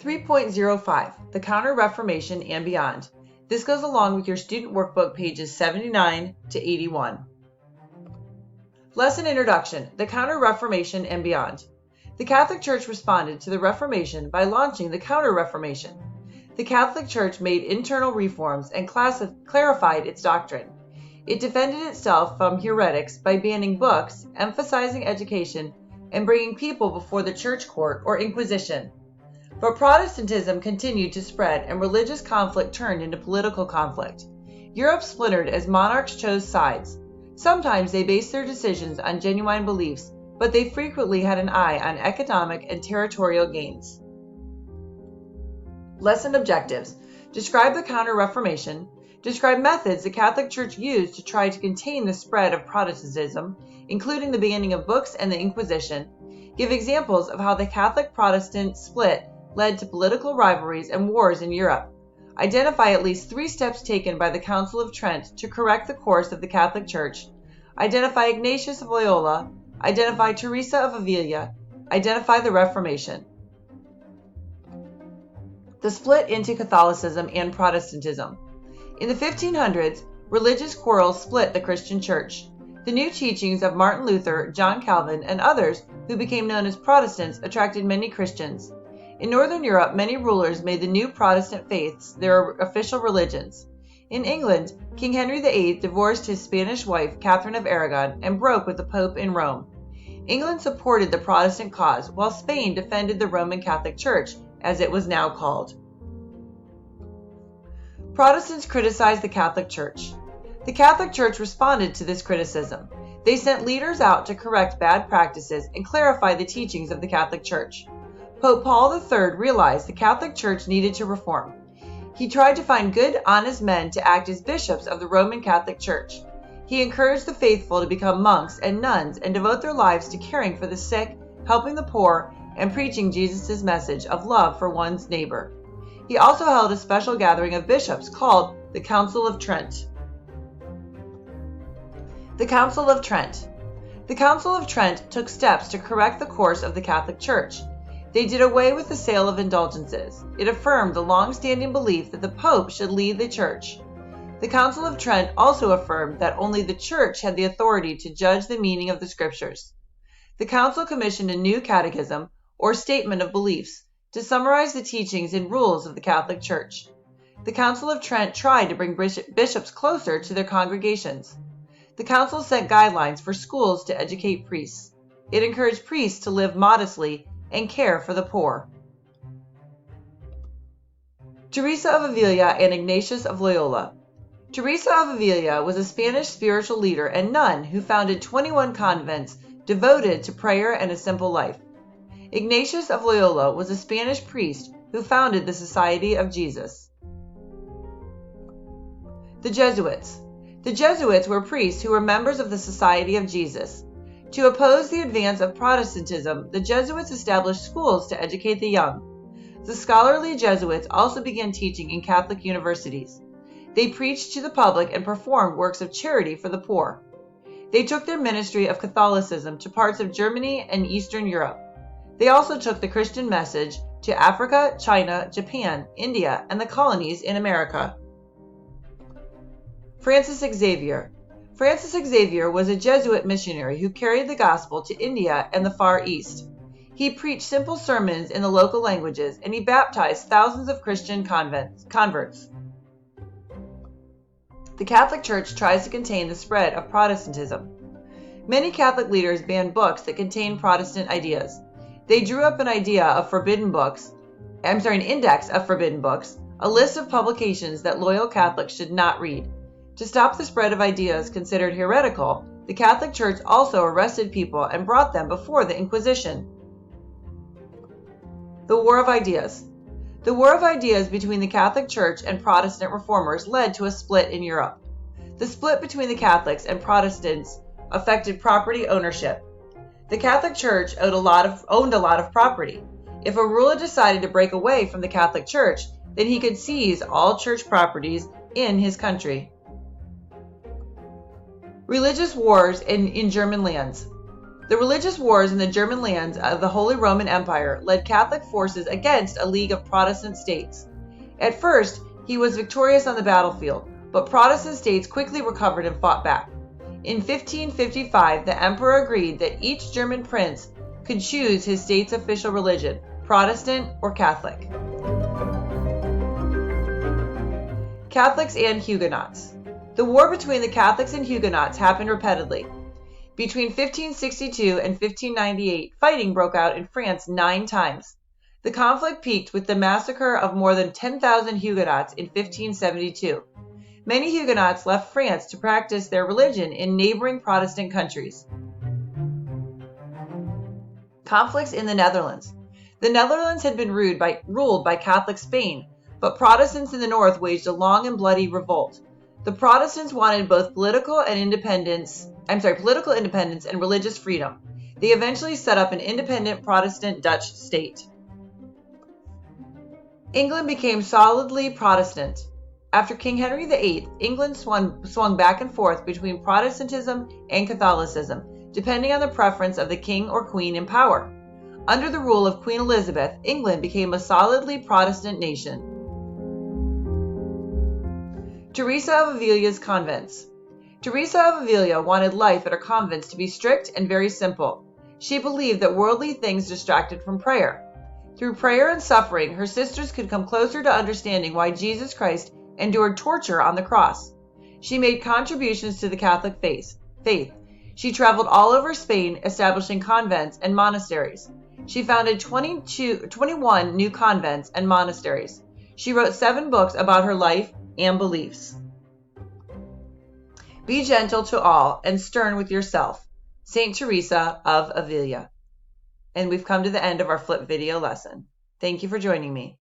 3.05, the Counter-Reformation and Beyond. This goes along with your student workbook pages 79 to 81. Lesson Introduction, the Counter-Reformation and Beyond. The Catholic Church responded to the Reformation by launching the Counter-Reformation. The Catholic Church made internal reforms and clarified its doctrine. It defended itself from heretics by banning books, emphasizing education, and bringing people before the church court or inquisition. But Protestantism continued to spread and religious conflict turned into political conflict. Europe splintered as monarchs chose sides. Sometimes they based their decisions on genuine beliefs, but they frequently had an eye on economic and territorial gains. Lesson objectives. Describe the Counter-Reformation. Describe methods the Catholic Church used to try to contain the spread of Protestantism, including the banning of books and the Inquisition. Give examples of how the Catholic-Protestant split led to political rivalries and wars in Europe. Identify at least 3 steps taken by the Council of Trent to correct the course of the Catholic Church. Identify Ignatius of Loyola. Identify Teresa of Avila. Identify the Reformation. The split into Catholicism and Protestantism. In the 1500s, religious quarrels split the Christian Church. The new teachings of Martin Luther, John Calvin, and others who became known as Protestants attracted many Christians. In Northern Europe, many rulers made the new Protestant faiths their official religions. In England, King Henry VIII divorced his Spanish wife, Catherine of Aragon, and broke with the Pope in Rome. England supported the Protestant cause, while Spain defended the Roman Catholic Church, as it was now called. Protestants criticized the Catholic Church. The Catholic Church responded to this criticism. They sent leaders out to correct bad practices and clarify the teachings of the Catholic Church. Pope Paul III realized the Catholic Church needed to reform. He tried to find good, honest men to act as bishops of the Roman Catholic Church. He encouraged the faithful to become monks and nuns and devote their lives to caring for the sick, helping the poor, and preaching Jesus' message of love for one's neighbor. He also held a special gathering of bishops called the Council of Trent. The Council of Trent. The Council of Trent took steps to correct the course of the Catholic Church. They did away with the sale of indulgences. It affirmed the long-standing belief that the Pope should lead the Church. The Council of Trent also affirmed that only the Church had the authority to judge the meaning of the Scriptures. The Council commissioned a new catechism, or statement of beliefs, to summarize the teachings and rules of the Catholic Church. The Council of Trent tried to bring bishops closer to their congregations. The Council set guidelines for schools to educate priests. It encouraged priests to live modestly and care for the poor. Teresa of Avila and Ignatius of Loyola. Teresa of Avila was a Spanish spiritual leader and nun who founded 21 convents devoted to prayer and a simple life. Ignatius of Loyola was a Spanish priest who founded the Society of Jesus. The Jesuits. The Jesuits were priests who were members of the Society of Jesus. To oppose the advance of Protestantism, the Jesuits established schools to educate the young. The scholarly Jesuits also began teaching in Catholic universities. They preached to the public and performed works of charity for the poor. They took their ministry of Catholicism to parts of Germany and Eastern Europe. They also took the Christian message to Africa, China, Japan, India, and the colonies in America. Francis Xavier. Francis Xavier was a Jesuit missionary who carried the gospel to India and the Far East. He preached simple sermons in the local languages, and he baptized thousands of Christian converts. The Catholic Church tries to contain the spread of Protestantism. Many Catholic leaders banned books that contain Protestant ideas. They drew up an index of forbidden books, a list of publications that loyal Catholics should not read. To stop the spread of ideas considered heretical, the Catholic Church also arrested people and brought them before the Inquisition. The War of Ideas. The War of Ideas between the Catholic Church and Protestant reformers led to a split in Europe. The split between the Catholics and Protestants affected property ownership. The Catholic Church owned a lot of property. If a ruler decided to break away from the Catholic Church, then he could seize all church properties in his country. Religious wars in German lands. The religious wars in the German lands of the Holy Roman Empire led Catholic forces against a league of Protestant states. At first, he was victorious on the battlefield, but Protestant states quickly recovered and fought back. In 1555, the emperor agreed that each German prince could choose his state's official religion, Protestant or Catholic. Catholics and Huguenots. The war between the Catholics and Huguenots happened repeatedly. Between 1562 and 1598, fighting broke out in France 9 times. The conflict peaked with the massacre of more than 10,000 Huguenots in 1572. Many Huguenots left France to practice their religion in neighboring Protestant countries. Conflicts in the Netherlands. The Netherlands had been ruled by Catholic Spain, but Protestants in the north waged a long and bloody revolt. The Protestants wanted both political independence and religious freedom. They eventually set up an independent Protestant Dutch state. England became solidly Protestant. After King Henry VIII, England swung back and forth between Protestantism and Catholicism, depending on the preference of the king or queen in power. Under the rule of Queen Elizabeth, England became a solidly Protestant nation. Teresa of Avila's convents. Teresa of Avila wanted life at her convents to be strict and very simple. She believed that worldly things distracted from prayer. Through prayer and suffering, her sisters could come closer to understanding why Jesus Christ endured torture on the cross. She made contributions to the Catholic faith. She traveled all over Spain, establishing convents and monasteries. She founded 21 new convents and monasteries. She wrote 7 books about her life and beliefs. Be gentle to all and stern with yourself. Saint Teresa of Avila. And we've come to the end of our flip video lesson. Thank you for joining me.